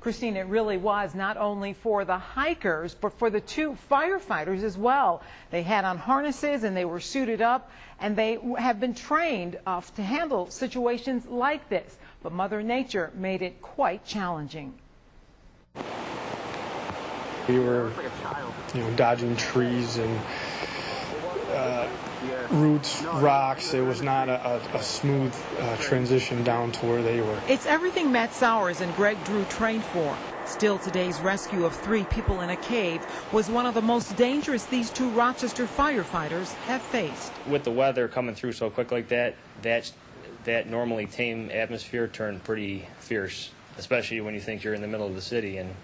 Christine, it really was not only for the hikers, but for the 2 firefighters as well. They had on harnesses and they were suited up, and they have been trained to handle situations like this. But Mother Nature made it quite challenging. We were, dodging trees and roots, rocks. It was not a smooth transition down to where they were. It's everything Matt Sauers and Greg Drew trained for. Still, today's rescue of 3 people in a cave was one of the most dangerous these 2 Rochester firefighters have faced. With the weather coming through so quick like that normally tame atmosphere turned pretty fierce, especially when you think you're in the middle of the city, and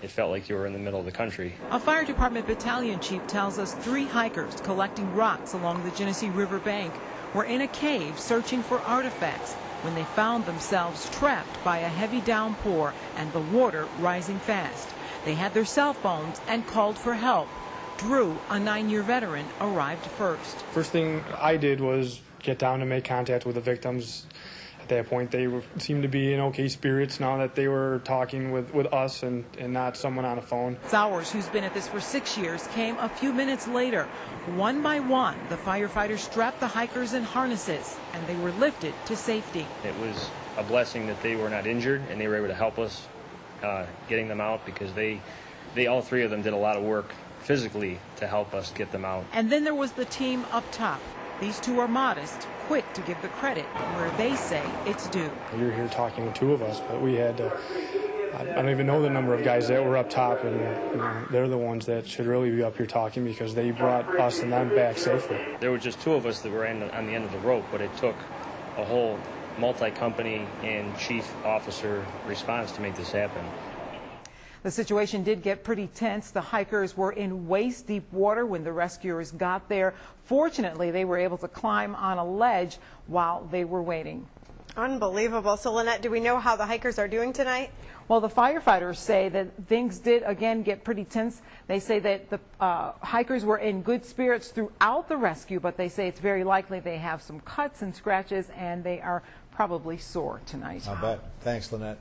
it felt like you were in the middle of the country. A fire department battalion chief tells us 3 hikers collecting rocks along the Genesee River Bank were in a cave searching for artifacts when they found themselves trapped by a heavy downpour and the water rising fast. They had their cell phones and called for help. Drew, a 9-year veteran, arrived first. First thing I did was get down and make contact with the victims. At that point, they seemed to be in okay spirits now that they were talking with us and not someone on a phone. Sauers, who's been at this for 6 years, came a few minutes later. One by one, the firefighters strapped the hikers in harnesses, and they were lifted to safety. It was a blessing that they were not injured and they were able to help us getting them out, because they all 3 of them did a lot of work physically to help us get them out. And then there was the team up top. These 2 are modest, quick to give the credit where they say it's due. You're here talking with 2 of us, but we had I don't even know the number of guys that were up top, and they're the ones that should really be up here talking, because they brought us and them back safely. There were just 2 of us that were on the end of the rope, but it took a whole multi-company and chief officer response to make this happen. The situation did get pretty tense. The hikers were in waist-deep water when the rescuers got there. Fortunately, they were able to climb on a ledge while they were waiting. Unbelievable. So, Lynette, do we know how the hikers are doing tonight? Well, the firefighters say that things did, again, get pretty tense. They say that the hikers were in good spirits throughout the rescue, but they say it's very likely they have some cuts and scratches, and they are probably sore tonight. I bet. Thanks, Lynette.